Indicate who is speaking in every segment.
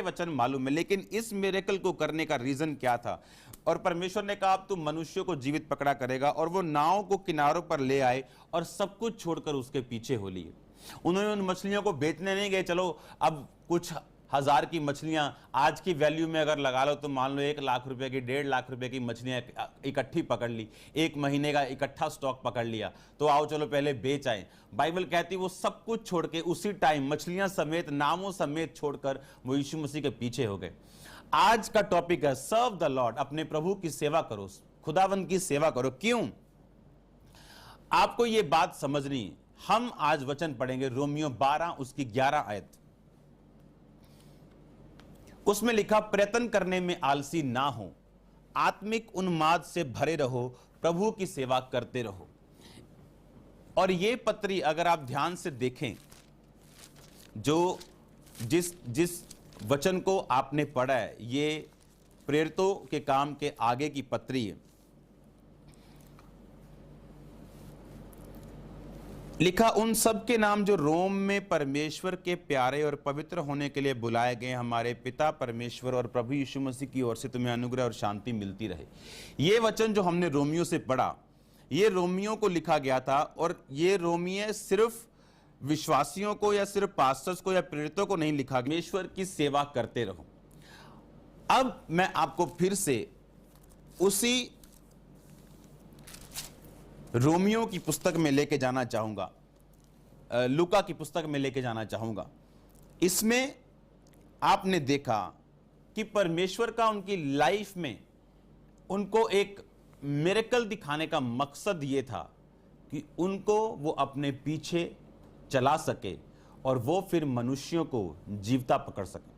Speaker 1: वचन मालूम है, लेकिन इस मिरेकल को करने का रीजन क्या था? और परमेश्वर ने कहा अब तू मनुष्यों को जीवित पकड़ा करेगा, और वो नाव को किनारों पर ले आए और सब कुछ छोड़कर उसके पीछे हो लिए। उन्होंने उन मछलियों को बेचने नहीं गए, चलो अब कुछ हजार की मछलियां आज की वैल्यू में अगर लगा लो तो मान लो 1 लाख रुपए की, 1.5 लाख रुपए की मछलियां इकट्ठी पकड़ ली, 1 महीने का इकट्ठा स्टॉक पकड़ लिया, तो आओ चलो पहले बेच आए। बाइबल कहती वो सब कुछ छोड़ के उसी टाइम मछलियां समेत, नामों समेत छोड़कर वो यीशु मसीह के पीछे हो गए। आज का टॉपिक है सर्व द लॉर्ड, अपने प्रभु की सेवा करो, खुदावंद की सेवा करो। क्यों? आपको यह बात समझनी। हम आज वचन पढ़ेंगे रोमियो 12 उसकी 11 आयत। उसमें लिखा, प्रयत्न करने में आलसी ना हो, आत्मिक उन्माद से भरे रहो, प्रभु की सेवा करते रहो। और ये पत्री अगर आप ध्यान से देखें, जो जिस वचन को आपने पढ़ा है, ये प्रेरितों के काम के आगे की पत्री है। लिखा, उन सब के नाम जो रोम में परमेश्वर के प्यारे और पवित्र होने के लिए बुलाए गए, हमारे पिता परमेश्वर और प्रभु यीशु मसीह की ओर से तुम्हें अनुग्रह और शांति मिलती रहे। ये वचन जो हमने रोमियो से पढ़ा, ये रोमियो को लिखा गया था, और ये रोमियो सिर्फ विश्वासियों को या सिर्फ पास्टर्स को या प्रेरितों को नहीं लिखा, परमेश्वर की सेवा करते रहो। अब मैं आपको फिर से उसी रोमियो की पुस्तक में लेके जाना चाहूंगा, लूका की पुस्तक में लेके जाना चाहूंगा। इसमें आपने देखा कि परमेश्वर का उनकी लाइफ में उनको एक मिरेकल दिखाने का मकसद यह था कि उनको वो अपने पीछे चला सके और वो फिर मनुष्यों को जीवता पकड़ सके।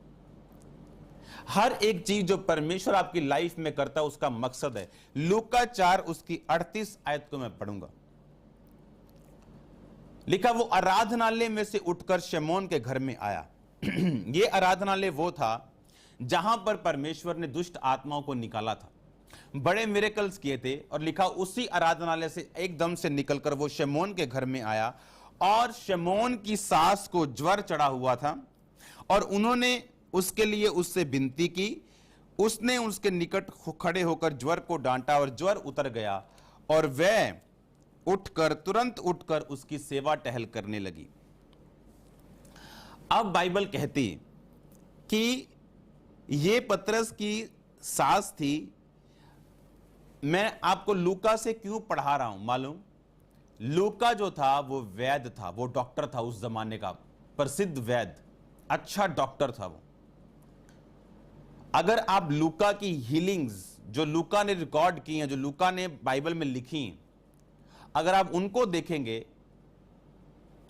Speaker 1: हर एक चीज जो परमेश्वर आपकी लाइफ में करता है उसका मकसद है। लूका 4 उसकी 38 आयत को मैं पढ़ूंगा। लिखा, वो आराधनालय में से उठकर शमौन के घर में आया। यह आराधनालय वो था जहां पर परमेश्वर ने दुष्ट आत्माओं को निकाला था, बड़े मिरेकल्स किए थे। और लिखा, उसी आराधनालय से एकदम से निकलकर वो शमौन के घर में आया, और शमौन की सास को ज्वर चढ़ा हुआ था, और उन्होंने उसके लिए उससे विनती की। उसने उसके निकट खड़े होकर ज्वर को डांटा, और ज्वर उतर गया, और वह तुरंत उठकर उसकी सेवा टहल करने लगी। अब बाइबल कहती कि ये पतरस की सास थी। मैं आपको लूका से क्यों पढ़ा रहा हूं मालूम? लूका जो था वो वैद्य था, वो डॉक्टर था, उस जमाने का प्रसिद्ध वैद्य, अच्छा डॉक्टर था वो। अगर आप लूका की हीलिंग्स जो लूका ने रिकॉर्ड की हैं, जो लूका ने बाइबल में लिखी, अगर आप उनको देखेंगे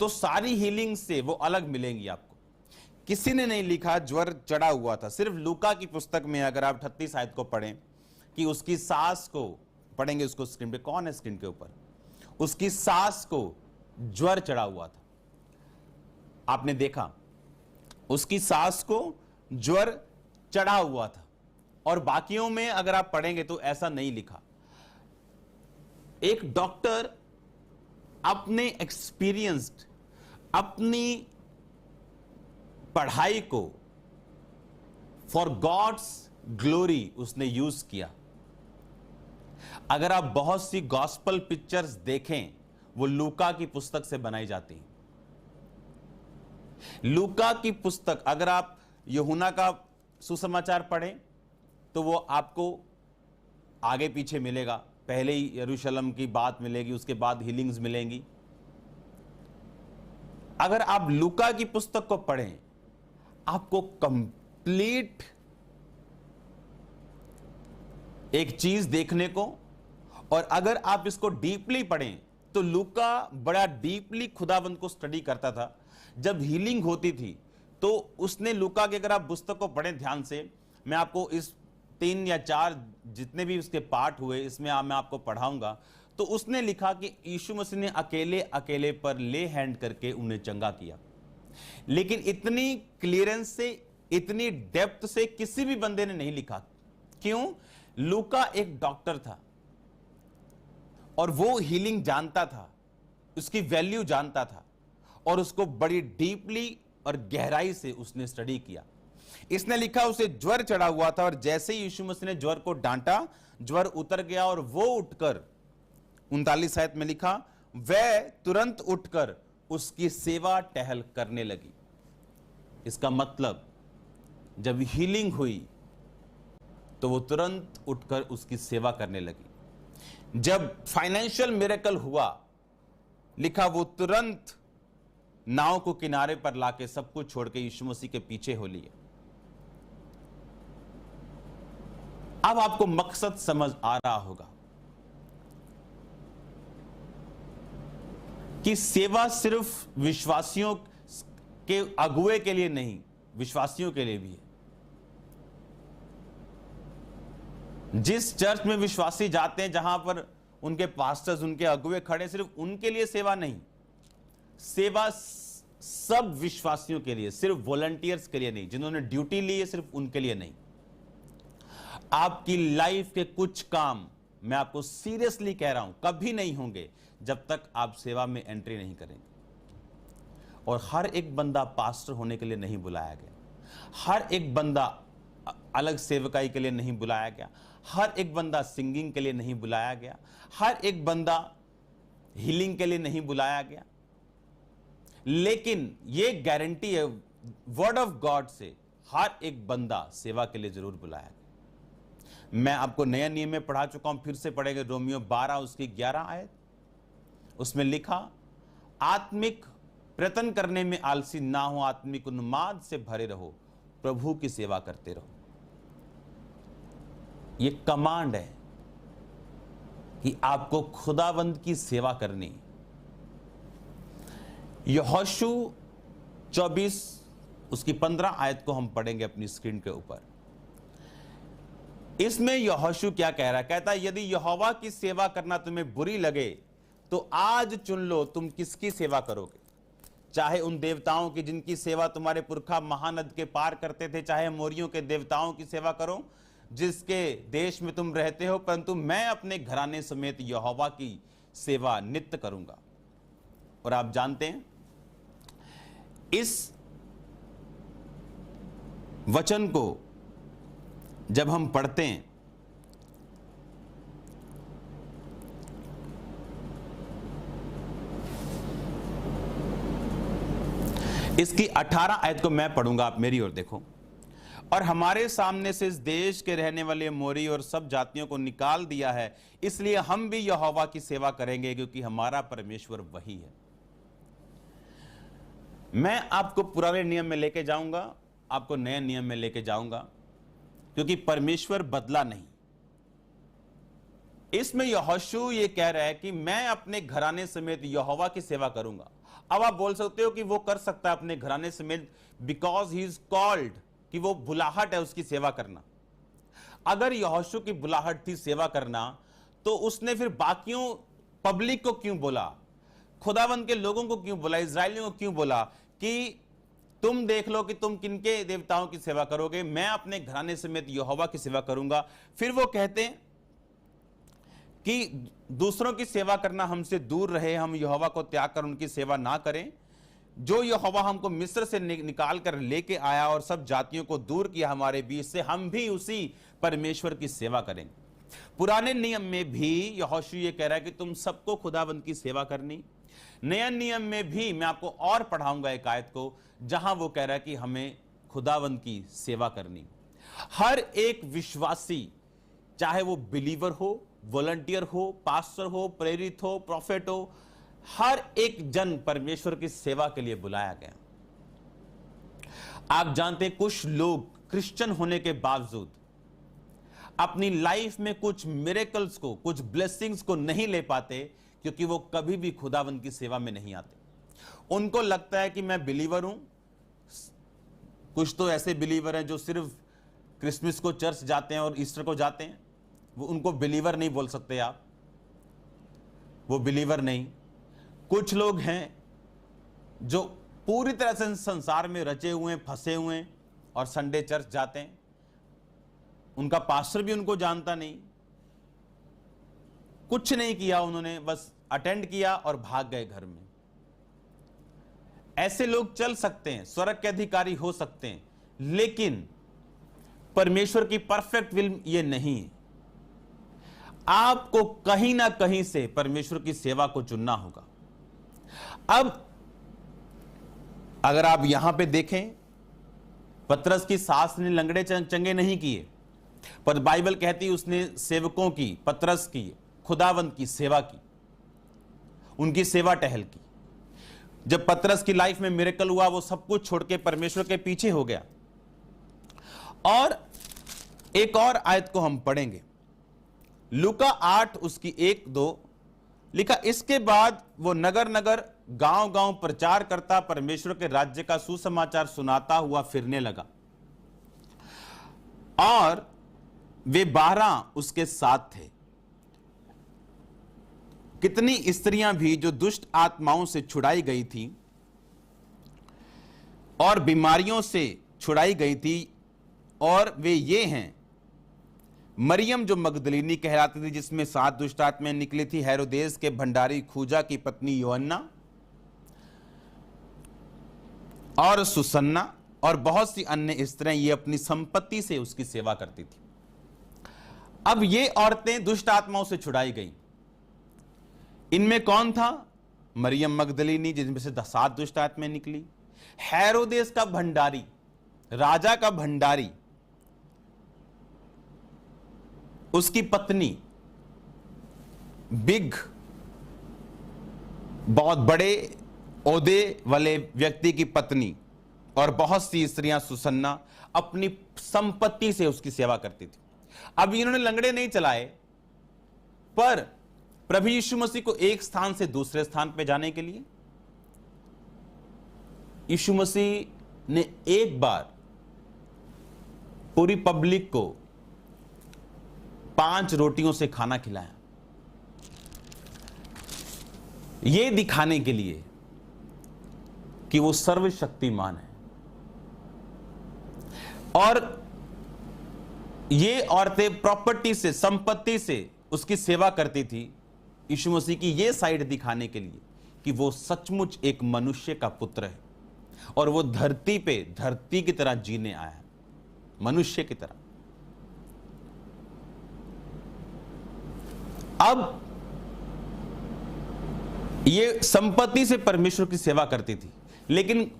Speaker 1: तो सारी हीलिंग से वो अलग मिलेंगी आपको। किसी ने नहीं लिखा ज्वर चढ़ा हुआ था। सिर्फ लूका की पुस्तक में अगर आप 38 आयत को पढ़ें कि उसकी सास को, पढ़ेंगे उसको स्क्रीन पे, कौन है स्क्रीन के ऊपर, उसकी सास को ज्वर चढ़ा हुआ था। आपने देखा उसकी सास को ज्वर चढ़ा हुआ था, और बाकियों में अगर आप पढ़ेंगे तो ऐसा नहीं लिखा। एक डॉक्टर अपने एक्सपीरियंस्ड, अपनी पढ़ाई को फॉर गॉड्स ग्लोरी उसने यूज किया। अगर आप बहुत सी गॉस्पल पिक्चर्स देखें, वो लूका की पुस्तक से बनाई जाती हैं। लूका की पुस्तक, अगर आप यूहन्ना का सुसमाचार पढ़ें तो वो आपको आगे पीछे मिलेगा। पहले ही यरूशलेम की बात मिलेगी, उसके बाद हीलिंग्स मिलेंगी। अगर आप लूका की पुस्तक को पढ़ें, आपको कंप्लीट एक चीज देखने को, और अगर आप इसको डीपली पढ़ें तो लूका बड़ा डीपली खुदावंद को स्टडी करता था। जब हीलिंग होती थी तो उसने लूका के, अगर आप पुस्तक को पढ़ें ध्यान से, मैं आपको इस 3 या 4 जितने भी उसके पार्ट हुए इसमें मैं आपको पढ़ाऊंगा, तो उसने लिखा कि यीशु मसीह ने अकेले अकेले पर ले हैंड करके उन्हें चंगा किया। लेकिन इतनी क्लियरेंस से, इतनी डेप्थ से किसी भी बंदे ने नहीं लिखा। क्यों? लूका एक डॉक्टर था और वो हीलिंग जानता था, उसकी वैल्यू जानता था, और उसको बड़ी डीपली और गहराई से उसने स्टडी किया। इसने लिखा उसे ज्वर चढ़ा हुआ था और जैसे ही यीशु मसीह ने ज्वर को डांटा, ज्वर उतर गया और वो उठकर, 39 आयत में लिखा, वह तुरंत उठकर उसकी सेवा टहल करने लगी। इसका मतलब जब हीलिंग हुई तो वो तुरंत उठकर उसकी सेवा करने लगी। जब फाइनेंशियल मिरेकल हुआ, लिखा वो तुरंत नाव को किनारे पर लाके सब कुछ छोड़ के यीशु मसीह के पीछे हो लिए। अब आपको मकसद समझ आ रहा होगा कि सेवा सिर्फ विश्वासियों के अगुए के लिए नहीं, विश्वासियों के लिए भी है। जिस चर्च में विश्वासी जाते हैं, जहां पर उनके पास्टर्स, उनके अगुए खड़े, सिर्फ उनके लिए सेवा नहीं, सेवा सब विश्वासियों के लिए, सिर्फ वॉलंटियर्स के लिए नहीं, जिन्होंने ड्यूटी ली है सिर्फ उनके लिए नहीं। आपकी लाइफ के कुछ काम, मैं आपको सीरियसली कह रहा हूं, कभी नहीं होंगे जब तक आप सेवा में एंट्री नहीं करेंगे। और हर एक बंदा पास्टर होने के लिए नहीं बुलाया गया, हर एक बंदा अलग सेवकाई के लिए नहीं बुलाया गया, हर एक बंदा सिंगिंग के लिए नहीं बुलाया गया, हर एक बंदा हीलिंग के लिए नहीं बुलाया गया। लेकिन यह गारंटी है वर्ड ऑफ गॉड से, हर एक बंदा सेवा के लिए जरूर बुलाया गया। मैं आपको नया नियम में पढ़ा चुका हूं, फिर से पढ़ेंगे। रोमियो 12 उसकी 11 आयत, उसमें लिखा, आत्मिक प्रयत्न करने में आलसी ना हो, आत्मिक उन्माद से भरे रहो, प्रभु की सेवा करते रहो। यह कमांड है कि आपको खुदावंद की सेवा करनी। यहोशू 24 उसकी 15 आयत को हम पढ़ेंगे अपनी स्क्रीन के ऊपर। इसमें यहोशू क्या कह रहा है? कहता है, यदि यहोवा की सेवा करना तुम्हें बुरी लगे तो आज चुन लो तुम किसकी सेवा करोगे। चाहे उन देवताओं की जिनकी सेवा तुम्हारे पुरखा महानद के पार करते थे, चाहे मोरियों के देवताओं की सेवा करो जिसके देश में तुम रहते हो, परंतु मैं अपने घराने समेत यहोवा की सेवा नित्य करूंगा। और आप जानते हैं, इस वचन को जब हम पढ़ते हैं, इसकी 18 आयत को मैं पढ़ूंगा, आप मेरी ओर देखो। और हमारे सामने से इस देश के रहने वाले मोरी और सब जातियों को निकाल दिया है, इसलिए हम भी यहोवा की सेवा करेंगे, क्योंकि हमारा परमेश्वर वही है। मैं आपको पुराने नियम में लेके जाऊंगा, आपको नए नियम में लेके जाऊंगा, क्योंकि परमेश्वर बदला नहीं। इसमें यहोशू ये कह रहा है कि मैं अपने घराने समेत यहोवा की सेवा करूंगा। अब आप बोल सकते हो कि वो कर सकता है अपने घराने समेत, बिकॉज ही इज कॉल्ड, कि वो बुलाहट है उसकी सेवा करना। अगर यहोशू की बुलाहट थी सेवा करना, तो उसने फिर बाकियों पब्लिक को क्यों बोला, खुदावंद के लोगों को क्यों बोला, इजरायलियों को क्यों बोला कि तुम देख लो कि तुम किनके देवताओं की सेवा करोगे, मैं अपने घराने समेत यहोवा की सेवा करूंगा। फिर वो कहते हैं कि दूसरों की सेवा करना हमसे दूर रहे, हम यहोवा को त्याग कर उनकी सेवा ना करें। जो यहोवा हमको मिस्र से निकाल कर लेके आया और सब जातियों को दूर किया हमारे बीच से, हम भी उसी परमेश्वर की सेवा करेंगे। पुराने नियम में भी यहोशू ये कह रहा है कि तुम सबको खुदावंद की सेवा करनी। नया नियम में भी मैं आपको और पढ़ाऊंगा एक आयत को, जहां वो कह रहा है कि हमें खुदावंद की सेवा करनी। हर एक विश्वासी, चाहे वो बिलीवर हो, वॉलंटियर हो, पास्टर हो, प्रेरित हो, प्रॉफिट हो, हर एक जन परमेश्वर की सेवा के लिए बुलाया गया। आप जानते हैं, कुछ लोग क्रिश्चियन होने के बावजूद अपनी लाइफ में कुछ मिरेकल्स को, कुछ ब्लेसिंग्स को नहीं ले पाते, क्योंकि वो कभी भी खुदावंद की सेवा में नहीं आते। उनको लगता है कि मैं बिलीवर हूं। कुछ तो ऐसे बिलीवर हैं जो सिर्फ क्रिसमस को चर्च जाते हैं और ईस्टर को जाते हैं, वो उनको बिलीवर नहीं बोल सकते आप, वो बिलीवर नहीं। कुछ लोग हैं जो पूरी तरह से संसार में रचे हुए हैं, फंसे हुए हैं, और संडे चर्च जाते हैं, उनका पास्टर भी उनको जानता नहीं, कुछ नहीं किया उन्होंने, बस अटेंड किया और भाग गए घर में। ऐसे लोग चल सकते हैं, स्वर्ग के अधिकारी हो सकते हैं, लेकिन परमेश्वर की परफेक्ट विल ये नहीं है। आपको कहीं ना कहीं से परमेश्वर की सेवा को चुनना होगा। अब अगर आप यहां पे देखें, पतरस की सास ने लंगड़े चंगे नहीं किए, पर बाइबल कहती है उसने सेवकों की, पतरस की, खुदावंत की सेवा की, उनकी सेवा टहल की। जब पतरस की लाइफ में मिरेकल हुआ, वो सब कुछ छोड़ के परमेश्वर के पीछे हो गया। और एक और आयत को हम पढ़ेंगे, लूका 8 उसकी 1-2 लिखा, इसके बाद वो नगर नगर गांव गांव प्रचार करता, परमेश्वर के राज्य का सुसमाचार सुनाता हुआ फिरने लगा। और वे 12 उसके साथ थे। कितनी स्त्रियां भी जो दुष्ट आत्माओं से छुड़ाई गई थी और बीमारियों से छुड़ाई गई थी, और वे ये हैं, मरियम जो मगदलीनी कहलाती थी, जिसमें 7 दुष्ट आत्माएं निकली थी, हेरोदेस के भंडारी खूजा की पत्नी योअन्ना, और सुसन्ना, और बहुत सी अन्य स्त्रियां, ये अपनी संपत्ति से उसकी सेवा करती थी। अब ये औरतें दुष्ट आत्माओं से छुड़ाई गई। इनमें कौन था? मरियम मगदलीनी, जिसमें से 7 दुष्ट आत्माएं निकली, हेरोदेस का भंडारी, राजा का भंडारी, उसकी पत्नी, बिग, बहुत बड़े ओहदे वाले व्यक्ति की पत्नी, और बहुत सी स्त्रियां, सुसन्ना, अपनी संपत्ति से उसकी सेवा करती थी। अब इन्होंने लंगड़े नहीं चलाए, पर प्रभु यीशु मसीह को एक स्थान से दूसरे स्थान पे जाने के लिए यीशु मसीह ने एक बार पूरी पब्लिक को 5 रोटियों से खाना खिलाया, यह दिखाने के लिए कि वो सर्वशक्तिमान है। और ये औरतें प्रॉपर्टी से, संपत्ति से उसकी सेवा करती थी, यीशु मसीह की ये साइड दिखाने के लिए कि वो सचमुच एक मनुष्य का पुत्र है, और वो धरती पे धरती की तरह जीने आया है, मनुष्य की तरह। अब ये संपत्ति से परमेश्वर की सेवा करती थी, लेकिन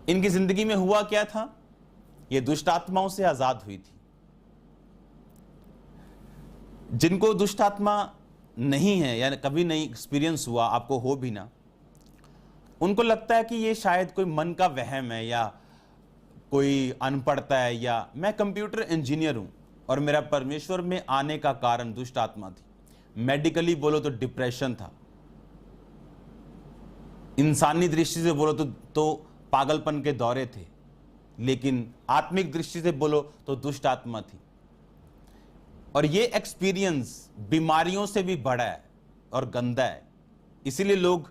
Speaker 1: इनकी जिंदगी में हुआ क्या था? ये दुष्ट आत्माओं से आजाद हुई थी। जिनको दुष्ट आत्मा नहीं है या कभी नहीं एक्सपीरियंस हुआ, आपको हो भी ना, उनको लगता है कि ये शायद कोई मन का वहम है, या कोई अनपढ़ता है, या मैं कंप्यूटर इंजीनियर हूं और मेरा परमेश्वर में आने का कारण दुष्ट आत्मा थी। मेडिकली बोलो तो डिप्रेशन था, इंसानी दृष्टि से बोलो तो पागलपन के दौरे थे, लेकिन आत्मिक दृष्टि से बोलो तो दुष्ट आत्मा थी। और ये एक्सपीरियंस बीमारियों से भी बड़ा है और गंदा है। इसीलिए लोग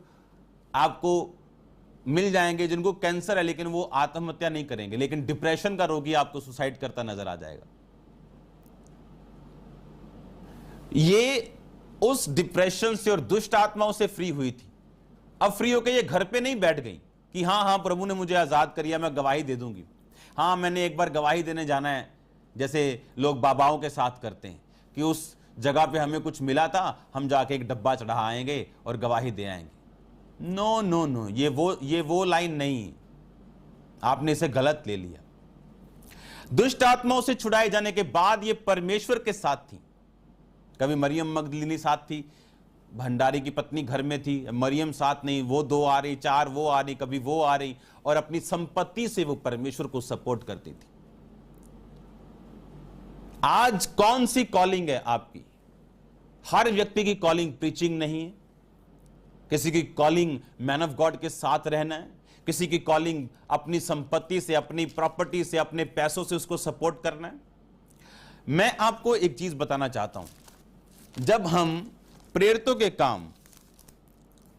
Speaker 1: आपको मिल जाएंगे जिनको कैंसर है, लेकिन वो आत्महत्या नहीं करेंगे, लेकिन डिप्रेशन का रोगी आपको सुसाइड करता नजर आ जाएगा। ये उस डिप्रेशन से और दुष्ट आत्माओं से फ्री हुई थी। अब फ्री होकर ये घर पे नहीं बैठ गई कि हाँ प्रभु ने मुझे आजाद कर दिया, मैं गवाही दे दूंगी। हाँ, मैंने एक बार गवाही देने जाना है, जैसे लोग बाबाओं के साथ करते हैं कि उस जगह पे हमें कुछ मिला था, हम जाके एक डब्बा चढ़ा आएंगे और गवाही दे आएंगे। नो नो नो, ये वो लाइन नहीं, आपने इसे गलत ले लिया। दुष्ट आत्माओं से छुड़ाए जाने के बाद ये परमेश्वर के साथ थी। कभी मरियम मगदलीनी साथ थी, भंडारी की पत्नी घर में थी, मरियम साथ नहीं, वो 2 आ रही, 4 वो आ रही, कभी वो आ रही, और अपनी संपत्ति से वो परमेश्वर को सपोर्ट करती थी। आज कौन सी कॉलिंग है आपकी? हर व्यक्ति की कॉलिंग प्रीचिंग नहीं है, किसी की कॉलिंग मैन ऑफ गॉड के साथ रहना है, किसी की कॉलिंग अपनी संपत्ति से, अपनी प्रॉपर्टी से, अपने पैसों से उसको सपोर्ट करना है। मैं आपको एक चीज बताना चाहता हूं, जब हम प्रेरितों के काम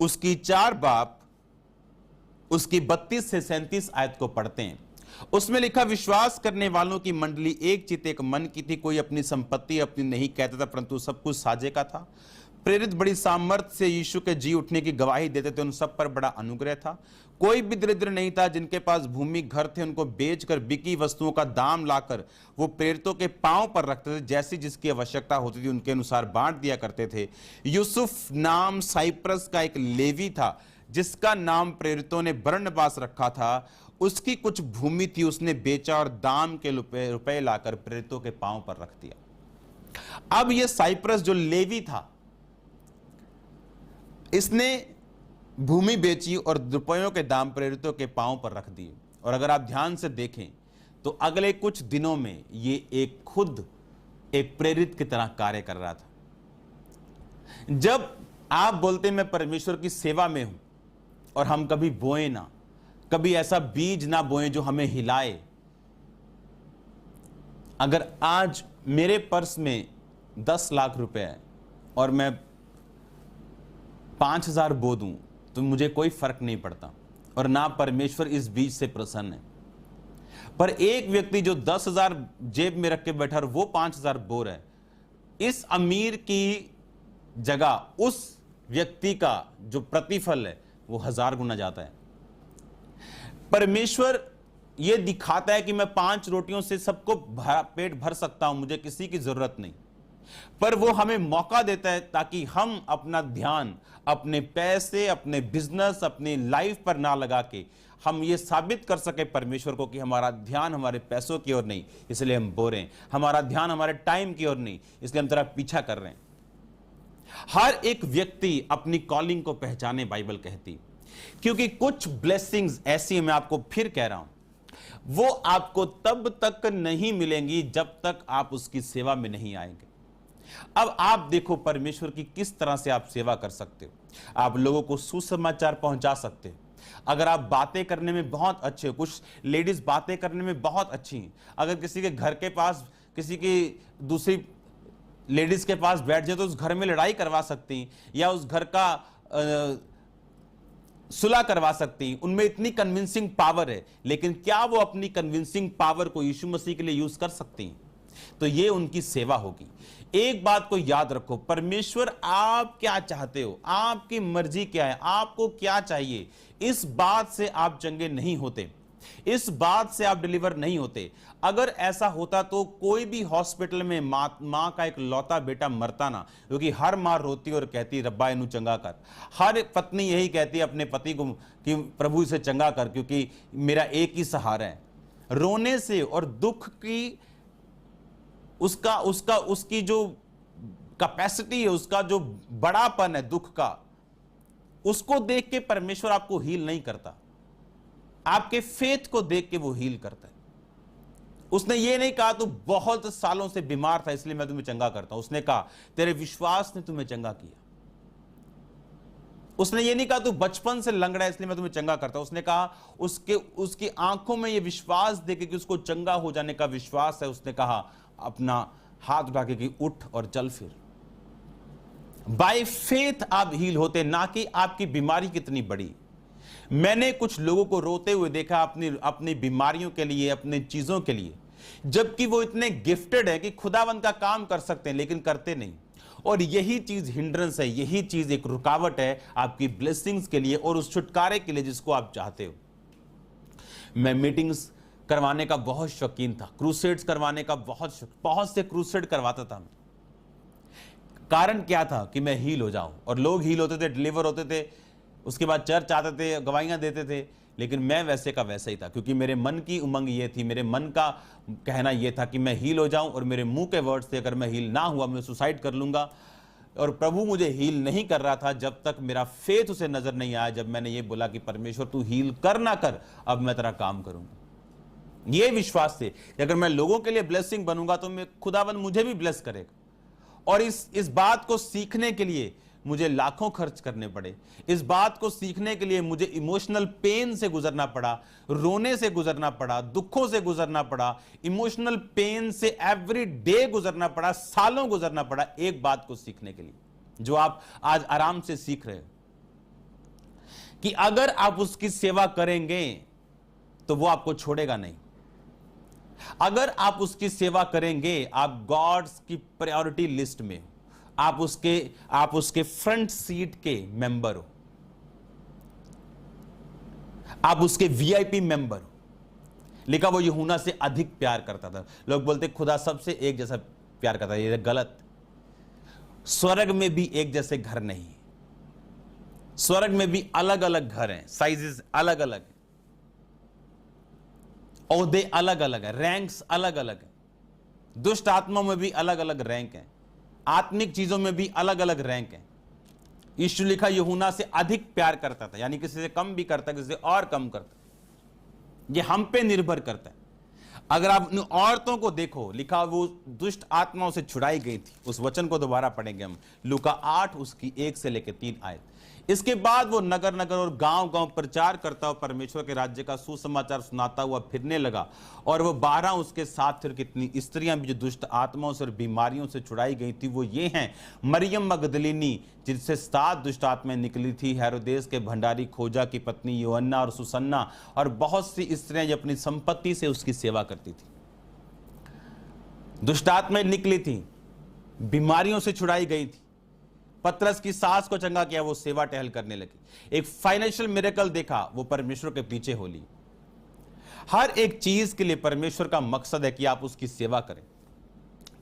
Speaker 1: उसकी 4 बाब उसकी 32 से 37 आयत को पढ़ते हैं, उसमें लिखा, विश्वास करने वालों की मंडली एक चित्त एक मन की थी, कोई अपनी संपत्ति अपनी नहीं कहता था, परंतु सब कुछ साझे का था। प्रेरित बड़ी सामर्थ्य से यीशु के जी उठने की गवाही देते थे, उन सब पर बड़ा अनुग्रह था। कोई भी दरिद्र नहीं था जिनके पास भूमि घर थे, उनको बेचकर बिकी वस्तुओं का दाम लाकर वो प्रेरितों के पांव पर रखते थे, जैसी जिसकी आवश्यकता होती थी उनके अनुसार बांट दिया करते थे। यूसुफ नाम साइप्रस का एक लेवी था जिसका नाम प्रेरितों ने बरनबास रखा था। उसकी कुछ भूमि थी, उसने बेचा और दाम के रुपए लाकर प्रेरितों के पांव पर रख दिया। अब यह साइप्रस जो लेवी था, इसने भूमि बेची और रुपयों के दाम प्रेरितों के पांव पर रख दिए। और अगर आप ध्यान से देखें तो अगले कुछ दिनों में ये खुद एक प्रेरित की तरह कार्य कर रहा था। जब आप बोलते मैं परमेश्वर की सेवा में हूं और हम कभी बोए ना, कभी ऐसा बीज ना बोए जो हमें हिलाए। अगर आज मेरे पर्स में 10 लाख रुपए है और मैं 5,000 बो दूं तो मुझे कोई फर्क नहीं पड़ता, और ना परमेश्वर इस बीज से प्रसन्न है। पर एक व्यक्ति जो 10,000 जेब में रख के बैठा और वो 5,000 बो रहा है, इस अमीर की जगह उस व्यक्ति का जो प्रतिफल है वो 1000 गुना जाता है। परमेश्वर यह दिखाता है कि मैं 5 रोटियों से सबको पेट भर सकता हूं, मुझे किसी की जरूरत नहीं। पर वो हमें मौका देता है ताकि हम अपना ध्यान अपने पैसे, अपने बिजनेस, अपनी लाइफ पर ना लगा के हम ये साबित कर सके परमेश्वर को कि हमारा ध्यान हमारे पैसों की ओर नहीं, इसलिए हम बो रहे हैं। हमारा ध्यान हमारे टाइम की ओर नहीं, इसलिए हम तेरा पीछा कर रहे हैं। हर एक व्यक्ति अपनी कॉलिंग को पहचाने, बाइबल कहती, क्योंकि कुछ ब्लेसिंग्स ऐसी, मैं आपको फिर कह रहा हूं, वो आपको तब तक नहीं मिलेंगी जब तक आप उसकी सेवा में नहीं आएंगे। अब आप देखो परमेश्वर की किस तरह से आप सेवा कर सकते हो। आप लोगों को सुसमाचार पहुंचा सकते हो। अगर आप बातें करने में बहुत अच्छे हो, कुछ लेडीज बातें करने में बहुत अच्छी हैं, अगर किसी के घर के पास किसी की दूसरी लेडीज के पास बैठ जाए तो उस घर में लड़ाई करवा सकती हैं या उस घर का सुलह करवा सकती हैं। उनमें इतनी कन्विंसिंग पावर है, लेकिन क्या वो अपनी कन्विंसिंग पावर को यीशु मसीह के लिए यूज कर सकती हैं? तो ये उनकी सेवा होगी। एक बात को याद रखो, परमेश्वर आप क्या चाहते हो, आपकी मर्जी क्या है, आपको क्या चाहिए, इस बात से आप चंगे नहीं होते, इस बात से आप डिलीवर नहीं होते। अगर ऐसा होता तो कोई भी हॉस्पिटल में मां का एक लौता बेटा मरता ना, क्योंकि हर मां रोती और कहती रब्बा इन्हू चंगा कर। हर पत्नी यही कहती है अपने पति को कि प्रभु इसे चंगा कर, क्योंकि मेरा एक ही सहारा है। रोने से और दुख की उसकी जो कैपेसिटी है, उसका जो बड़ापन है दुख का, उसको देख के परमेश्वर आपको हील नहीं करता, आपके फेथ को देख के वो हील करता है। उसने ये नहीं कहा तू बहुत सालों से बीमार था इसलिए मैं तुम्हें चंगा करता हूं, उसने कहा तेरे विश्वास ने तुम्हें चंगा किया। उसने ये नहीं कहा तू बचपन से लंगड़ा है इसलिए मैं तुम्हें चंगा करता हूं, उसने कहा उसकी आंखों में ये विश्वास देखे कि उसको चंगा हो जाने का विश्वास है, उसने कहा अपना हाथ उठा के कि उठ और चल फिर। बाय फेथ आप हील होते, ना कि आपकी बीमारी कितनी बड़ी। मैंने कुछ लोगों को रोते हुए देखा अपनी बीमारियों के लिए, अपनी चीजों के लिए, जबकि वो इतने गिफ्टेड है कि खुदावंद का काम कर सकते हैं लेकिन करते नहीं। और यही चीज हिंड्रेंस है, यही चीज एक रुकावट है आपकी ब्लेसिंग्स के लिए और उस छुटकारे के लिए जिसको आप चाहते हो। मैं मीटिंग्स करवाने का बहुत शौकीन था, क्रूसेड्स करवाने का बहुत से क्रूसेड करवाता था। कारण क्या था कि मैं हील हो जाऊं, और लोग हील होते थे, डिलीवर होते थे, उसके बाद चर्च आते थे, गवाहियां देते थे, लेकिन मैं वैसे का वैसा ही था, क्योंकि मेरे मन की उमंग ये थी, मेरे मन का कहना यह था कि मैं हील हो जाऊं, और मेरे मुंह के वर्ड्स थे अगर मैं हील ना हुआ मैं सुसाइड कर लूंगा। और प्रभु मुझे हील नहीं कर रहा था जब तक मेरा फेथ उसे नजर नहीं आया। जब मैंने ये बोला कि परमेश्वर तू हील कर ना कर, अब मैं तेरा काम करूंगा, ये विश्वास से कि अगर मैं लोगों के लिए ब्लेसिंग बनूंगा तो मैं खुदावन मुझे भी ब्लेस करेगा। और इस बात को सीखने के लिए मुझे लाखों खर्च करने पड़े, इस बात को सीखने के लिए मुझे इमोशनल पेन से गुजरना पड़ा, रोने से गुजरना पड़ा, दुखों से गुजरना पड़ा, इमोशनल पेन से एवरी डे गुजरना पड़ा, सालों गुजरना पड़ा एक बात को सीखने के लिए, जो आप आज आराम से सीख रहे हो कि अगर आप उसकी सेवा करेंगे तो वो आपको छोड़ेगा नहीं। अगर आप उसकी सेवा करेंगे, आप गॉड्स की प्रायोरिटी लिस्ट में हो, आप उसके फ्रंट सीट के मेंबर हो। आप उसके वीआईपी मेंबर हो। लिखा वो यूहन्ना से अधिक प्यार करता था। लोग बोलते खुदा सबसे एक जैसा प्यार करता है, ये गलत। स्वर्ग में भी एक जैसे घर नहीं है। स्वर्ग में भी अलग अलग घर हैं, साइजेस अलग अलग हैं, ओहदे अलग अलग है, रैंक्स अलग अलग है। दुष्ट आत्माओं में भी अलग अलग रैंक है, आत्मिक चीजों में भी अलग अलग रैंक है। यीशु लिखा यूहन्ना से अधिक प्यार करता था, यानी किसी से कम भी करता, किसी से और कम करता। ये हम पे निर्भर करता है। अगर आप उन औरतों को देखो, लिखा वो दुष्ट आत्माओं से छुड़ाई गई थी। उस वचन को दोबारा पढ़ेंगे हम, लूका 8 उसकी 1 से लेकर 3 आयत। इसके बाद वो नगर नगर और गांव गांव प्रचार करता हुआ परमेश्वर के राज्य का सुसमाचार सुनाता हुआ फिरने लगा। और वो 12 उसके साथ थे। कितनी स्त्रियां भी जो दुष्ट आत्माओं से और बीमारियों से छुड़ाई गई थी वो ये हैं, मरियम मगदलिनी जिनसे 7 दुष्ट आत्माएं निकली थी, हेरोदेस के भंडारी खोजा की पत्नी योअन्ना और सुसन्ना, और बहुत सी स्त्रियां जो अपनी संपत्ति से उसकी सेवा करती थी। दुष्ट आत्माएं निकली थी, बीमारियों से छुड़ाई गई थी। पतरस की सास को चंगा किया, वो सेवा टहल करने लगी। एक फाइनेंशियल मिरेकल देखा, वो परमेश्वर के पीछे हो ली। हर एक चीज के लिए परमेश्वर का मकसद है कि आप उसकी सेवा करें।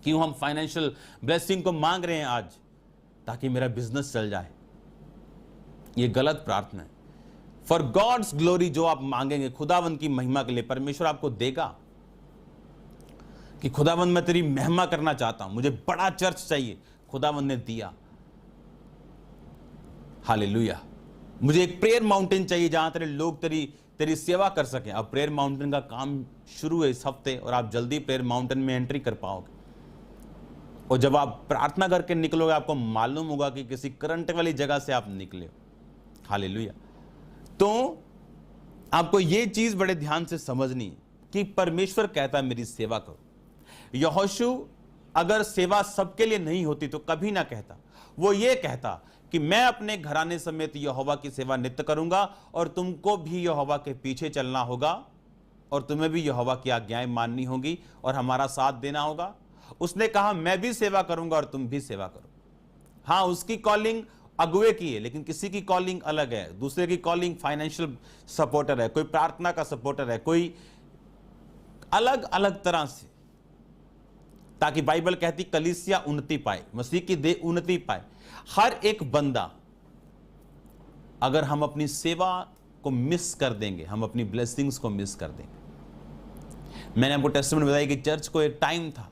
Speaker 1: क्यों हम फाइनेंशियल ब्लेसिंग को मांग रहे हैं आज? ताकि मेरा बिजनेस चल जाए। ये गलत प्रार्थना है। फॉर गॉड्स ग्लोरी जो आप मांगेंगे, खुदावंद की महिमा के लिए, परमेश्वर आपको देगा। कि खुदावंद मैं तेरी महिमा करना चाहता हूं, मुझे बड़ा चर्च चाहिए, खुदावंद ने दिया। हालेलुया। मुझे एक प्रेयर माउंटेन चाहिए जहां तेरे लोग तेरी सेवा कर सकें। अब प्रेयर माउंटेन का काम शुरू है इस हफ्ते, और आप जल्दी प्रेयर माउंटेन में एंट्री कर पाओगे। और जब आप प्रार्थना करके निकलोगे, आपको मालूम होगा कि किसी करंट वाली जगह से आप निकले हो। हालेलुया। तो आपको यह चीज बड़े ध्यान से समझनी है कि परमेश्वर कहता है मेरी सेवा करो। यहोशू अगर सेवा सबके लिए नहीं होती तो कभी ना कहता। वो ये कहता कि मैं अपने घराने समेत यहोवा की सेवा नित्य करूंगा, और तुमको भी यहोवा के पीछे चलना होगा, और तुम्हें भी यहोवा की आज्ञाएं माननी होगी, और हमारा साथ देना होगा। उसने कहा मैं भी सेवा करूंगा और तुम भी सेवा करो। हां, उसकी कॉलिंग अगुए की है, लेकिन किसी की कॉलिंग अलग है। दूसरे की कॉलिंग फाइनेंशियल सपोर्टर है, कोई प्रार्थना का सपोर्टर है, कोई अलग अलग तरह से, ताकि बाइबल कहती कलीसिया उन्नति पाए, मसीह की देह उन्नति पाए। हर एक बंदा, अगर हम अपनी सेवा को मिस कर देंगे, हम अपनी ब्लेसिंग्स को मिस कर देंगे। मैंने आपको टेस्टमेंट बताया कि चर्च को एक टाइम था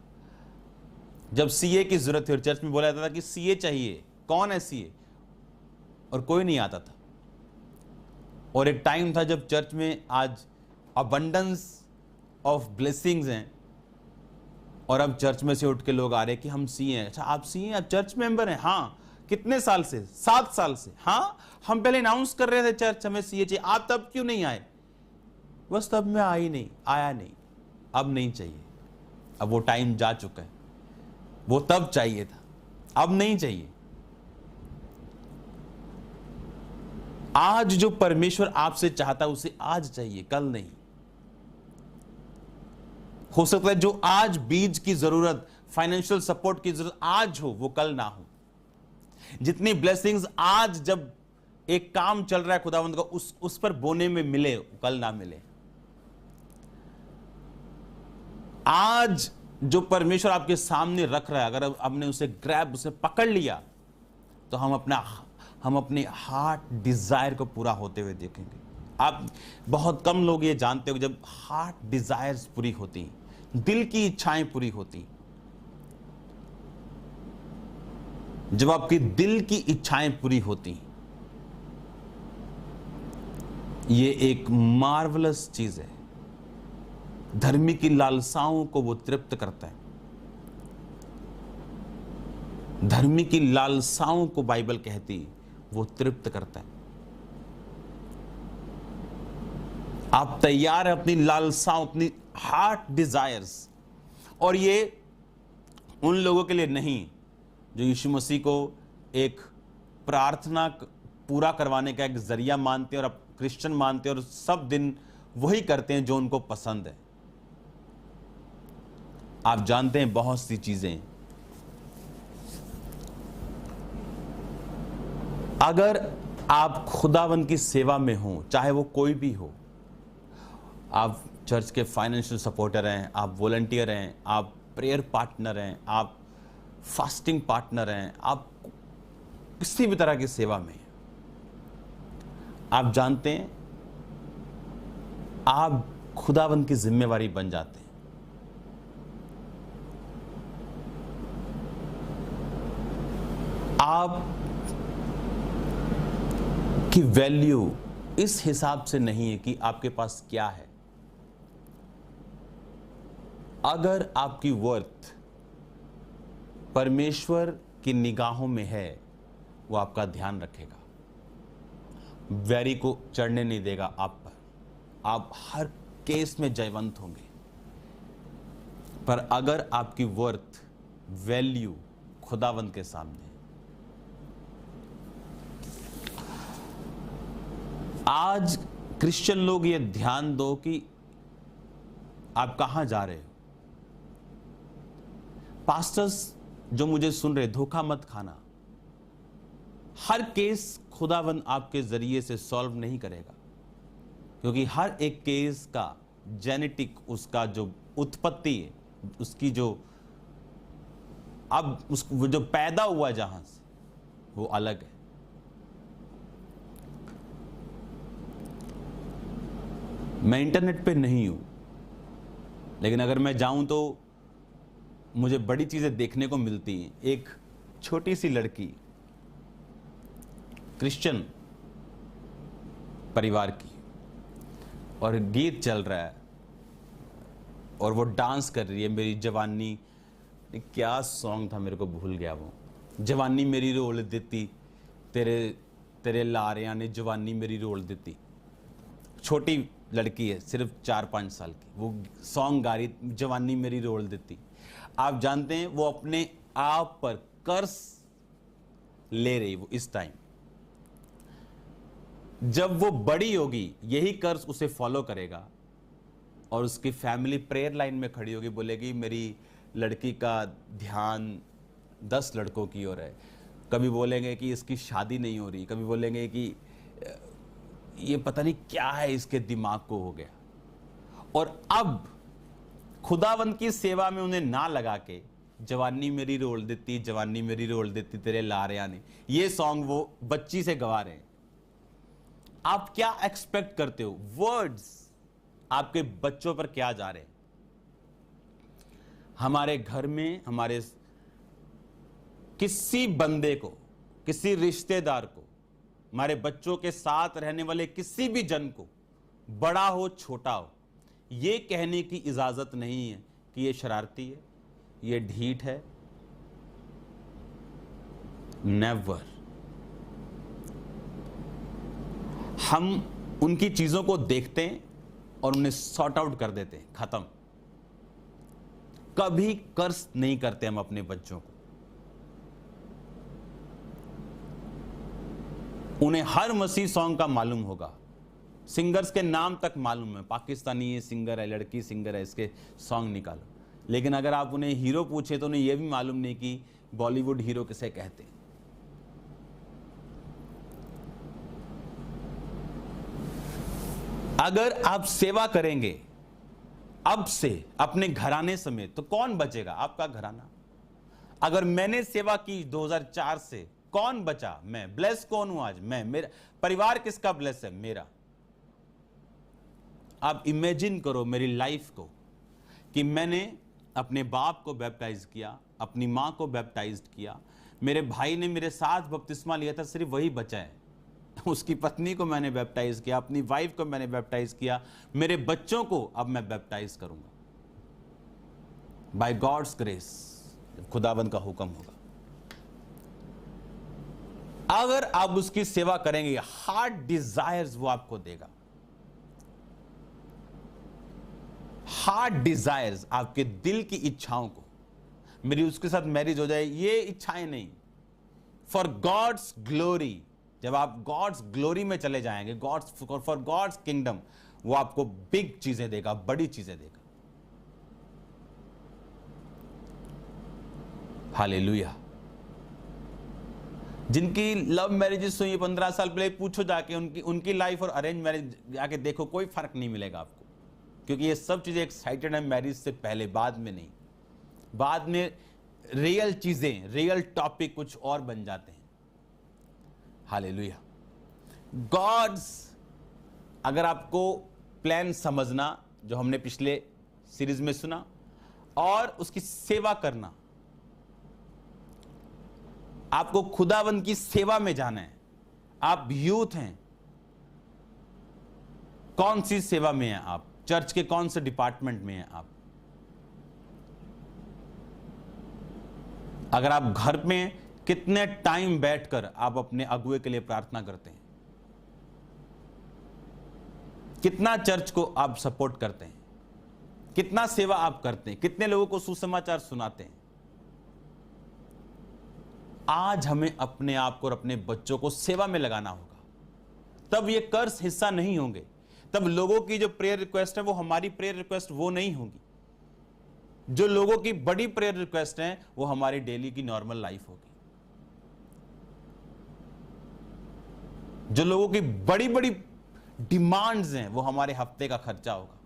Speaker 1: जब सीए की जरूरत थी, और चर्च में बोला जाता था कि सीए चाहिए। कौन है सीए? और कोई नहीं आता था। और एक टाइम था जब चर्च में आज अबंडेंस ऑफ ब्लेसिंग्स हैं, और अब चर्च में से उठ के लोग आ रहे हैं कि हम सीए हैं। अच्छा, आप सीए हैं, आप चर्च मेंबर हैं? हाँ। कितने साल से? 7 साल से। हाँ, हम पहले अनाउंस कर रहे थे चर्च हमें सीए चाहिए, आप तब क्यों नहीं आए? बस तब मैं आया नहीं। अब नहीं चाहिए, अब वो टाइम जा चुका है। वो तब चाहिए था, अब नहीं चाहिए। आज जो परमेश्वर आपसे चाहता है उसे आज चाहिए, कल नहीं। हो सकता है जो आज बीज की जरूरत, फाइनेंशियल सपोर्ट की जरूरत आज हो, वो कल ना हो। जितनी ब्लेसिंग्स आज जब एक काम चल रहा है खुदावंद का, उस पर बोने में मिले, कल ना मिले। आज जो परमेश्वर आपके सामने रख रहा है, अगर आपने उसे ग्रैब, उसे पकड़ लिया, तो हम अपने हार्ट डिजायर को पूरा होते हुए देखेंगे। आप बहुत कम लोग ये जानते हो, जब हार्ट डिजायर्स पूरी होती, दिल की इच्छाएं पूरी होती, जब आपकी दिल की इच्छाएं पूरी होती, ये एक मार्वलस चीज है। धर्मी की लालसाओं को वो तृप्त करता है। धर्मी की लालसाओं को बाइबल कहती वो तृप्त करता है। आप तैयार हैं अपनी लालसाओं, अपनी हार्ट डिजायर्स, और ये उन लोगों के लिए नहीं जो यीशु मसीह को एक प्रार्थना पूरा करवाने का एक जरिया मानते हैं, और अब क्रिश्चियन मानते हैं, और सब दिन वही करते हैं जो उनको पसंद है। आप जानते हैं बहुत सी चीजें, अगर आप खुदावन की सेवा में हो, चाहे वो कोई भी हो, आप चर्च के फाइनेंशियल सपोर्टर हैं, आप वॉलंटियर हैं, आप प्रेयर पार्टनर हैं, आप फास्टिंग पार्टनर हैं, आप किसी भी तरह की सेवा में हैं, आप जानते हैं आप खुदावन की जिम्मेवारी बन जाते हैं। आप की वैल्यू इस हिसाब से नहीं है कि आपके पास क्या है। अगर आपकी वर्थ परमेश्वर की निगाहों में है, वो आपका ध्यान रखेगा, वैरी को चढ़ने नहीं देगा आप पर, आप हर केस में जयवंत होंगे। पर अगर आपकी वर्थ वैल्यू खुदावंत के सामने, आज क्रिश्चियन लोग ये ध्यान दो कि आप कहां जा रहे हो। पास्टर्स जो मुझे सुन रहे, धोखा मत खाना। हर केस खुदावंद आपके जरिए से सॉल्व नहीं करेगा, क्योंकि हर एक केस का जेनेटिक, उसका जो उत्पत्ति है, उसकी जो अब वो जो पैदा हुआ जहां से, वो अलग है। मैं इंटरनेट पे नहीं हूं, लेकिन अगर मैं जाऊं तो मुझे बड़ी चीजें देखने को मिलती हैं। एक छोटी सी लड़की, क्रिश्चियन परिवार की, और गीत चल रहा है और वो डांस कर रही है, मेरी जवानी, क्या सॉन्ग था मेरे को भूल गया वो, जवानी मेरी रोल देती, तेरे तेरे लारियां ने जवानी मेरी रोल देती। छोटी लड़की है, सिर्फ 4-5 साल की, वो सॉन्ग गा रही, जवानी मेरी रोल देती। आप जानते हैं वो अपने आप पर कर्ज ले रही, वो इस टाइम। जब वो बड़ी होगी, यही कर्ज उसे फॉलो करेगा और उसकी फैमिली प्रेयर लाइन में खड़ी होगी, बोलेगी मेरी लड़की का ध्यान 10 लड़कों की ओर है। कभी बोलेंगे कि इसकी शादी नहीं हो रही, कभी बोलेंगे कि ये पता नहीं क्या है इसके दिमाग को हो गया। और अब खुदावंद की सेवा में उन्हें ना लगा के जवानी मेरी रोल देती, जवानी मेरी रोल देती तेरे लारिया ने, ये सॉन्ग वो बच्ची से गवा रहे हैं। आप क्या एक्सपेक्ट करते हो? वर्ड्स आपके बच्चों पर क्या जा रहे हैं? हमारे घर में हमारे किसी बंदे को, किसी रिश्तेदार को, हमारे बच्चों के साथ रहने वाले किसी भी जन को, बड़ा हो छोटा हो, यह कहने की इजाजत नहीं है कि यह शरारती है, यह ढीठ है। नेवर। हम उनकी चीजों को देखते हैं और उन्हें सॉर्ट आउट कर देते हैं, खत्म। कभी कर्ज नहीं करते हम अपने बच्चों को। उन्हें हर मसीह सॉन्ग का मालूम होगा, सिंगर्स के नाम तक मालूम है, पाकिस्तानी ये सिंगर है, लड़की सिंगर है, इसके सॉन्ग निकालो। लेकिन अगर आप उन्हें हीरो पूछे तो उन्हें यह भी मालूम नहीं कि बॉलीवुड हीरो किसे कहते हैं। अगर आप सेवा करेंगे अब से अपने घराने समेत, तो कौन बचेगा? आपका घराना। अगर मैंने सेवा की 2004 से, कौन बचा? मैं। ब्लेस कौन हूं आज? मैं। मेरा परिवार किसका ब्लेस है? मेरा। आप इमेजिन करो मेरी लाइफ को, कि मैंने अपने बाप को बैप्टाइज किया, अपनी मां को बैप्टाइज किया, मेरे भाई ने मेरे साथ बपतिस्मा लिया था, सिर्फ वही बचा है। उसकी पत्नी को मैंने बैप्टाइज किया, अपनी वाइफ को मैंने बैप्टाइज किया, मेरे बच्चों को अब मैं बैप्टाइज करूंगा बाय गॉड्स ग्रेस, खुदाबंद का हुक्म होगा। अगर आप उसकी सेवा करेंगे, हार्ट डिजायर्स वो आपको देगा। हार्ट डिजायर्स, आपके दिल की इच्छाओं को, मेरी उसके साथ मैरिज हो जाए, ये इच्छाएं नहीं, फॉर गॉड्स ग्लोरी। जब आप गॉड्स ग्लोरी में चले जाएंगे, फॉर गॉड्स किंगडम, वो आपको बिग चीजें देगा, बड़ी चीजें देगा। हालेलुया। जिनकी लव मैरिजेस हुई 15 साल पहले, पूछो जाके उनकी लाइफ और अरेंज मैरिज जाके देखो, कोई फर्क नहीं मिलेगा आपको, क्योंकि ये सब चीजें एक्साइटेड है मैरिज से पहले, बाद में नहीं। बाद में रियल चीजें, रियल टॉपिक कुछ और बन जाते हैं। हालेलुया। गॉड्स, अगर आपको प्लान समझना, जो हमने पिछले सीरीज में सुना, और उसकी सेवा करना, आपको खुदावंद की सेवा में जाना है। आप यूथ हैं, कौन सी सेवा में हैं आप? चर्च के कौन से डिपार्टमेंट में हैं आप? अगर आप घर में कितने टाइम बैठकर आप अपने अगुए के लिए प्रार्थना करते हैं? कितना चर्च को आप सपोर्ट करते हैं? कितना सेवा आप करते हैं? कितने लोगों को सुसमाचार सुनाते हैं? आज हमें अपने आप को और अपने बच्चों को सेवा में लगाना होगा, तब ये कर्स हिस्सा नहीं होंगे। तब लोगों की जो प्रेयर रिक्वेस्ट है वो हमारी प्रेयर रिक्वेस्ट वो नहीं होगी। जो लोगों की बड़ी प्रेयर रिक्वेस्ट है वो हमारी डेली की नॉर्मल लाइफ होगी। जो लोगों की बड़ी बड़ी डिमांड्स हैं वो हमारे हफ्ते का खर्चा होगा।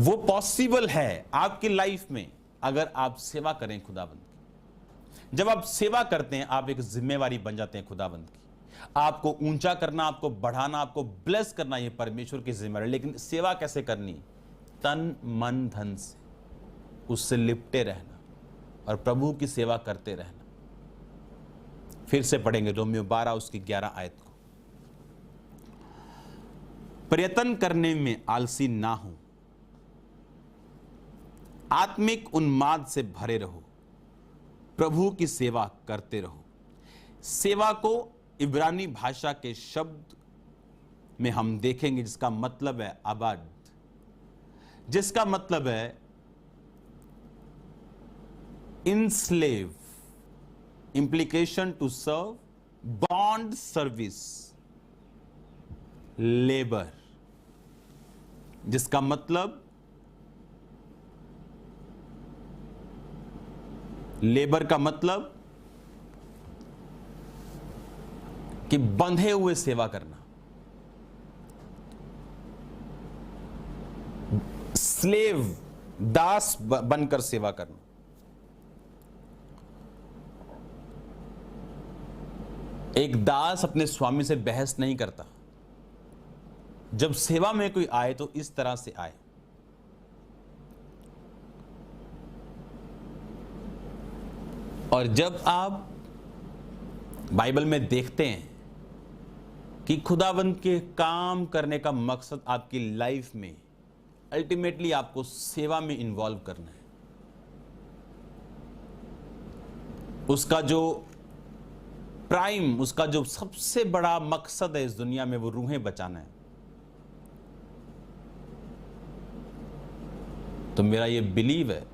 Speaker 1: वो पॉसिबल है आपकी लाइफ में अगर आप सेवा करें खुदाबंद की। जब आप सेवा करते हैं, आप एक जिम्मेवारी बन जाते हैं खुदाबंद की। आपको ऊंचा करना, आपको बढ़ाना, आपको ब्लेस करना, यह परमेश्वर की जिम्मेवारी। लेकिन सेवा कैसे करनी? तन मन धन से उससे लिपटे रहना और प्रभु की सेवा करते रहना। फिर से पढ़ेंगे रोमियो 12 उसकी 11 आयत को। प्रयत्न करने में आलसी ना हो, आत्मिक उन्माद से भरे रहो, प्रभु की सेवा करते रहो। सेवा को इब्रानी भाषा के शब्द में हम देखेंगे जिसका मतलब है अबद, जिसका मतलब है enslave, implication to serve, bond service, labour, जिसका मतलब लेबर का मतलब कि बंधे हुए सेवा करना, स्लेव, दास बनकर सेवा करना। एक दास अपने स्वामी से बहस नहीं करता। जब सेवा में कोई आए तो इस तरह से आए। और जब आप बाइबल में देखते हैं कि खुदावंद के काम करने का मकसद आपकी लाइफ में अल्टीमेटली आपको सेवा में इन्वॉल्व करना है, उसका जो प्राइम, उसका जो सबसे बड़ा मकसद है इस दुनिया में, वो रूहें बचाना है। तो मेरा ये बिलीव है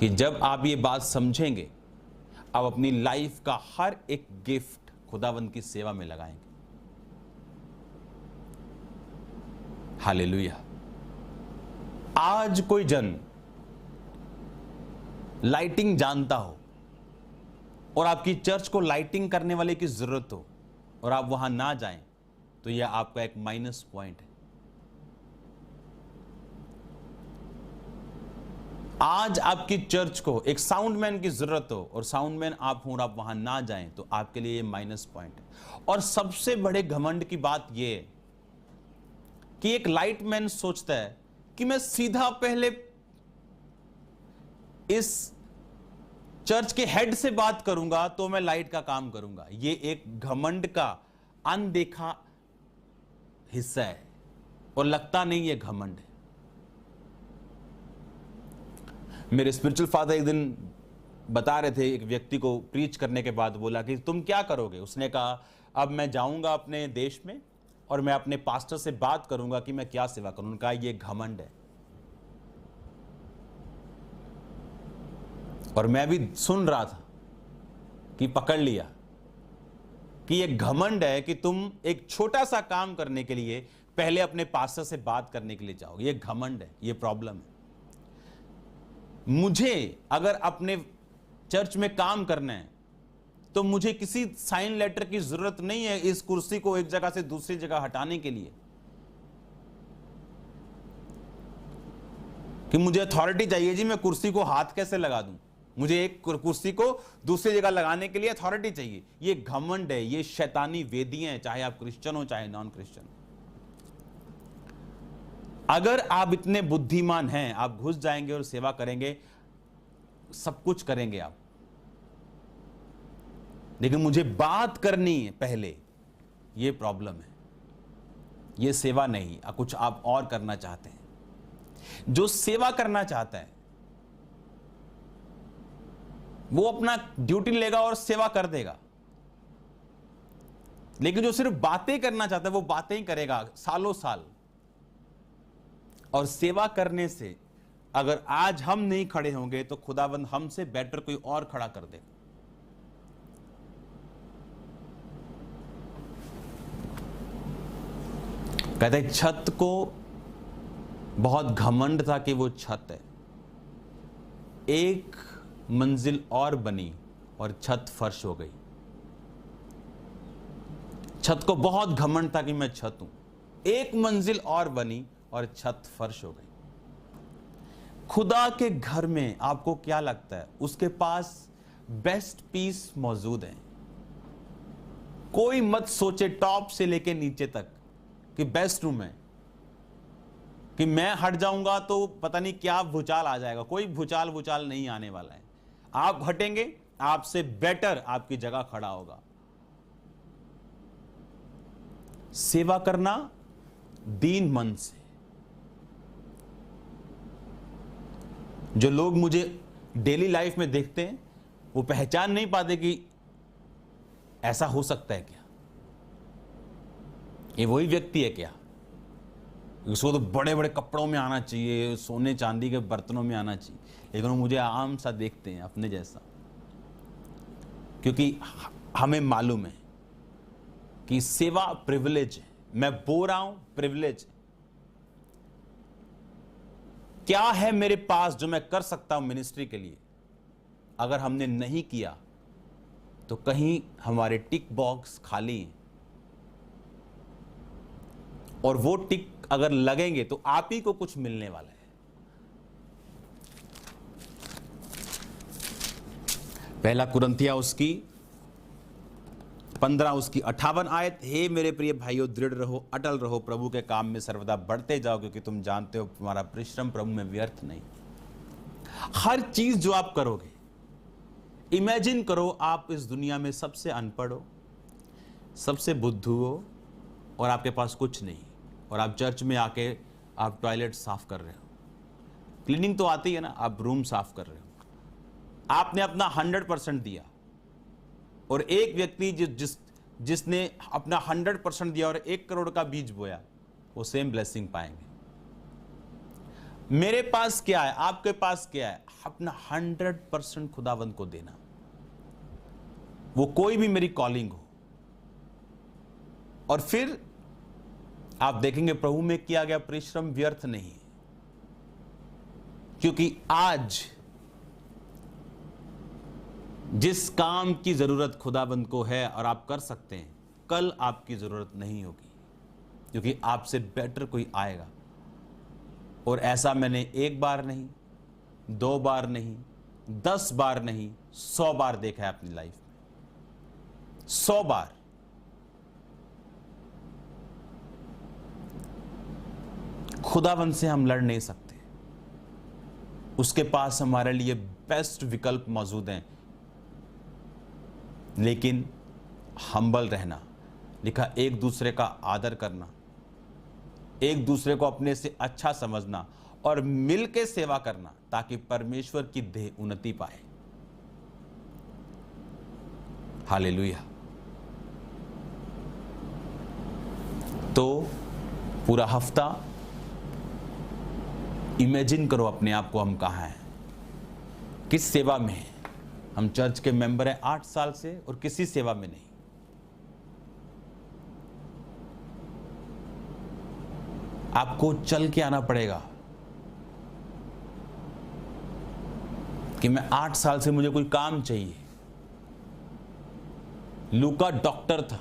Speaker 1: कि जब आप ये बात समझेंगे, आप अपनी लाइफ का हर एक गिफ्ट खुदावंद की सेवा में लगाएंगे। हालेलुया। आज कोई जन लाइटिंग जानता हो और आपकी चर्च को लाइटिंग करने वाले की जरूरत हो और आप वहां ना जाएं, तो यह आपका एक माइनस पॉइंट है। आज आपकी चर्च को एक साउंडमैन की जरूरत हो और साउंडमैन आप हो और आप वहां ना जाएं, तो आपके लिए ये माइनस पॉइंट है। और सबसे बड़े घमंड की बात यह है कि एक लाइटमैन सोचता है कि मैं सीधा पहले इस चर्च के हेड से बात करूंगा तो मैं लाइट का काम करूंगा। ये एक घमंड का अनदेखा हिस्सा है और लगता नहीं ये घमंड है। मेरे स्पिरिचुअल फादर एक दिन बता रहे थे, एक व्यक्ति को प्रीच करने के बाद बोला कि तुम क्या करोगे? उसने कहा अब मैं जाऊंगा अपने देश में और मैं अपने पास्टर से बात करूंगा कि मैं क्या सेवा करूं। उनका ये घमंड है। और मैं भी सुन रहा था कि पकड़ लिया कि ये घमंड है कि तुम एक छोटा सा काम करने के लिए पहले अपने पास्टर से बात करने के लिए जाओगे। ये घमंड है, ये प्रॉब्लम है। मुझे अगर अपने चर्च में काम करना है तो मुझे किसी साइन लेटर की जरूरत नहीं है इस कुर्सी को एक जगह से दूसरी जगह हटाने के लिए, कि मुझे अथॉरिटी चाहिए जी, मैं कुर्सी को हाथ कैसे लगा दूं, मुझे एक कुर्सी को दूसरी जगह लगाने के लिए अथॉरिटी चाहिए। ये घमंड है, ये शैतानी वेदियां हैं, चाहे आप क्रिश्चियन हो चाहे नॉन क्रिश्चियन। अगर आप इतने बुद्धिमान हैं, आप घुस जाएंगे और सेवा करेंगे, सब कुछ करेंगे आप, लेकिन मुझे बात करनी है पहले, ये प्रॉब्लम है। ये सेवा नहीं, कुछ आप और करना चाहते हैं। जो सेवा करना चाहता है वो अपना ड्यूटी लेगा और सेवा कर देगा, लेकिन जो सिर्फ बातें करना चाहता है वो बातें ही करेगा सालों साल। और सेवा करने से अगर आज हम नहीं खड़े होंगे तो खुदावंद हमसे बेटर कोई और खड़ा कर देगा। कहते हैं छत को बहुत घमंड था कि वो छत है, एक मंजिल और बनी और छत फर्श हो गई। छत को बहुत घमंड था कि मैं छत हूं, एक मंजिल और बनी और छत फर्श हो गई। खुदा के घर में आपको क्या लगता है, उसके पास बेस्ट पीस मौजूद है। कोई मत सोचे टॉप से लेके नीचे तक कि बेस्ट रूम है, कि मैं हट जाऊंगा तो पता नहीं क्या भूचाल आ जाएगा। कोई भूचाल नहीं आने वाला है। आप हटेंगे, आपसे बेटर आपकी जगह खड़ा होगा। सेवा करना दीन मन से। जो लोग मुझे डेली लाइफ में देखते हैं वो पहचान नहीं पाते कि ऐसा हो सकता है क्या, ये वही व्यक्ति है क्या। उसको तो बड़े बड़े कपड़ों में आना चाहिए, सोने चांदी के बर्तनों में आना चाहिए, लेकिन वो मुझे आम सा देखते हैं, अपने जैसा। क्योंकि हमें मालूम है कि सेवा प्रिविलेज है। मैं बोल रहा हूं प्रिविलेज। क्या है मेरे पास जो मैं कर सकता हूं मिनिस्ट्री के लिए। अगर हमने नहीं किया तो कहीं हमारे टिक बॉक्स खाली हैं, और वो टिक अगर लगेंगे तो आप ही को कुछ मिलने वाला है। पहला कुरिन्थिया उसकी 15 उसकी 58 आयत, हे मेरे प्रिय भाइयों दृढ़ रहो, अटल रहो, प्रभु के काम में सर्वदा बढ़ते जाओ, क्योंकि तुम जानते हो तुम्हारा परिश्रम प्रभु में व्यर्थ नहीं। हर चीज जो आप करोगे, इमेजिन करो आप इस दुनिया में सबसे अनपढ़ हो, सबसे बुद्धू हो, और आपके पास कुछ नहीं, और आप चर्च में आके आप टॉयलेट साफ कर रहे हो। क्लीनिंग तो आती है ना, आप रूम साफ कर रहे हो। आपने अपना 100% दिया, और एक व्यक्ति जिसने अपना 100% दिया और 1 करोड़ का बीज बोया, वो सेम ब्लेसिंग पाएंगे। मेरे पास क्या है, आपके पास क्या है, अपना 100% खुदावंद को देना। वो कोई भी मेरी कॉलिंग हो, और फिर आप देखेंगे प्रभु में किया गया परिश्रम व्यर्थ नहीं। क्योंकि आज जिस काम की जरूरत खुदाबंद को है और आप कर सकते हैं, कल आपकी जरूरत नहीं होगी, क्योंकि आपसे बेटर कोई आएगा। और ऐसा मैंने 1 बार नहीं, 2 बार नहीं, 10 बार नहीं, 100 बार देखा है अपनी लाइफ में। 100 बार। खुदाबंद से हम लड़ नहीं सकते, उसके पास हमारे लिए बेस्ट विकल्प मौजूद हैं। लेकिन हम्बल रहना, लिखा एक दूसरे का आदर करना, एक दूसरे को अपने से अच्छा समझना, और मिल के सेवा करना, ताकि परमेश्वर की देह उन्नति पाए। हालेलुया। तो पूरा हफ्ता इमेजिन करो अपने आप को, हम कहां हैं, किस सेवा में हैं। हम चर्च के मेंबर हैं 8 साल से और किसी सेवा में नहीं। आपको चल के आना पड़ेगा। कि मैं 8 साल से मुझे कोई काम चाहिए। लूका डॉक्टर था।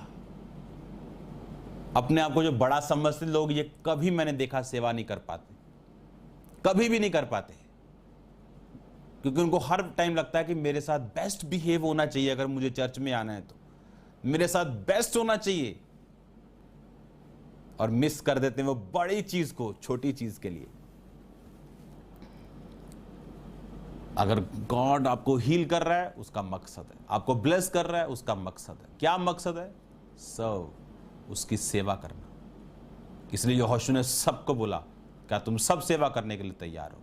Speaker 1: अपने आप को जो बड़ा समझते लोग, ये कभी मैंने देखा सेवा नहीं कर पाते, कभी भी नहीं कर पाते, क्योंकि उनको हर टाइम लगता है कि मेरे साथ बेस्ट बिहेव होना चाहिए। अगर मुझे चर्च में आना है तो मेरे साथ बेस्ट होना चाहिए, और मिस कर देते हैं वो बड़ी चीज को छोटी चीज के लिए। अगर गॉड आपको हील कर रहा है, उसका मकसद है, आपको ब्लेस कर रहा है, उसका मकसद है। क्या मकसद है? सर्व, उसकी सेवा करना। इसलिए यहोशू ने सबको बोला, क्या तुम सब सेवा करने के लिए तैयार हो?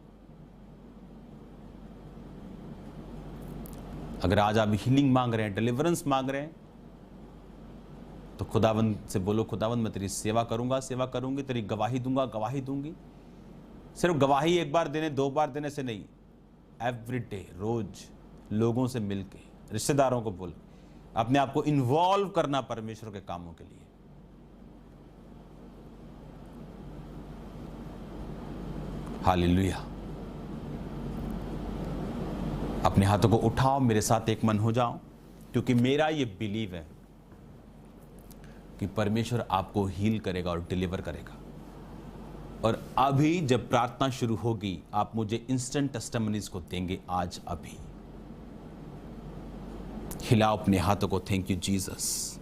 Speaker 1: अगर आज आप हीलिंग मांग रहे हैं, डिलीवरेंस मांग रहे हैं, तो खुदावंद से बोलो, खुदावंद मैं तेरी सेवा करूंगा, सेवा करूंगी, तेरी गवाही दूंगा, गवाही दूंगी। सिर्फ गवाही एक बार देने, 2 बार देने से नहीं, एवरी डे, रोज लोगों से मिलके, रिश्तेदारों को बोल, अपने आप को इन्वॉल्व करना परमेश्वर के कामों के लिए। हालेलुया। अपने हाथों को उठाओ, मेरे साथ एक मन हो जाओ, क्योंकि मेरा ये बिलीव है कि परमेश्वर आपको हील करेगा और डिलीवर करेगा। और अभी जब प्रार्थना शुरू होगी, आप मुझे इंस्टेंट टेस्टिमनीज को देंगे। आज अभी हिलाओ अपने हाथों को। Thank you Jesus.